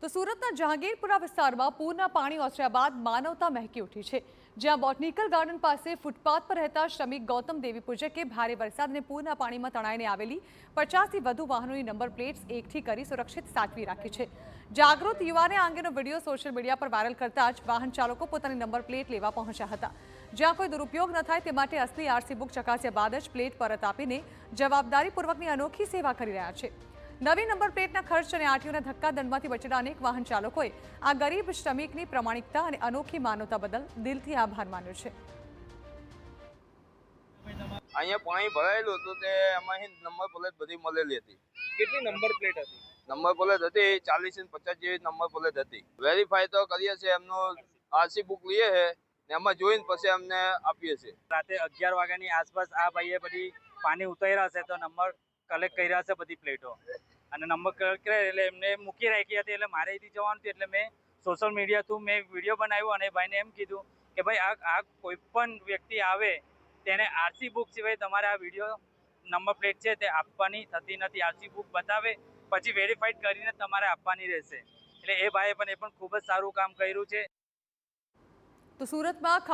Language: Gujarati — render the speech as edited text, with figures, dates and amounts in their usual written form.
તો સુરતના જહાંગીરપુરા વિસ્તારમાં પૂરના પાણી ઓસર્યા બાદ માનવતા મહેકી ઉઠી છે। જ્યાં બોટનિકલ ગાર્ડન પાસે ફૂટપાથ પર રહેતા શ્રમિક ગૌતમ દેવી પૂજકે ભારે વરસાદને પૂરના પાણીમાં તણાઈને આવેલી 50થી વધુ વાહનોની નંબર પ્લેટ્સ એકઠી કરી સુરક્ષિત સાચવી રાખી છે। જાગૃત યુવાને આ અંગેનો વિડીયો સોશિયલ મીડિયા પર વાયરલ કરતા જ વાહન ચાલકો પોતાની નંબર પ્લેટ લેવા પહોંચ્યા હતા। જ્યાં કોઈ દુરુપયોગ ન થાય તે માટે અસલી આરસી બુક ચકાસ્યા બાદ જ પ્લેટ પરત આપીને જવાબદારીપૂર્વકની અનોખી સેવા કરી રહ્યા છે। નવી નંબર પ્લેટના ખર્ચ અને આરટીઓના ધક્કા દંડમાંથી બચેલા અનેક વાહન ચાલકોએ આ ગરીબ શ્રમિકની પ્રમાણિકતા અને અનોખી માનવતા બદલ દિલથી આભાર માન્યો છે। અહીંયા પાણી ભરાયેલું હતું તે એમાંથી નંબર પ્લેટ બધી મળેલી હતી। કેટલી નંબર પ્લેટ હતી? નંબર પ્લેટ હતી 40 થી 50 જેવી નંબર પ્લેટ હતી। વેરીફાઈ તો કરીએ છીએ, એમનું આરસી બુક લઈએ છે ને એમાં જોઈને પછી અમને આપીએ છીએ। રાતે 11 વાગ્યાની આસપાસ આ ભાઈએ બધી પાણી ઉતાર્યા હશે તો નંબર કલેક્ટ કર્યા હશે બધી પ્લેટો, અને નંબર કલેક્ટ કર્યા એટલે એમને મૂકી રાખી હતી। એટલે મારે અહીંથી જવાનું હતું એટલે મેં સોશિયલ મીડિયા થ્રુ મેં વિડીયો બનાવ્યો અને ભાઈને એમ કીધું કે ભાઈ આ કોઈ પણ વ્યક્તિ આવે તેને આરસી બુક સિવાય તમારે આ વિડીયો નંબર પ્લેટ છે તે આપવાની થતી નથી। આરસી બુક બતાવે પછી વેરીફાઈડ કરીને તમારે આપવાની રહેશે। એટલે એ ભાઈએ પણ ખૂબ જ સારું કામ કર્યું છે। તો સુરતમાં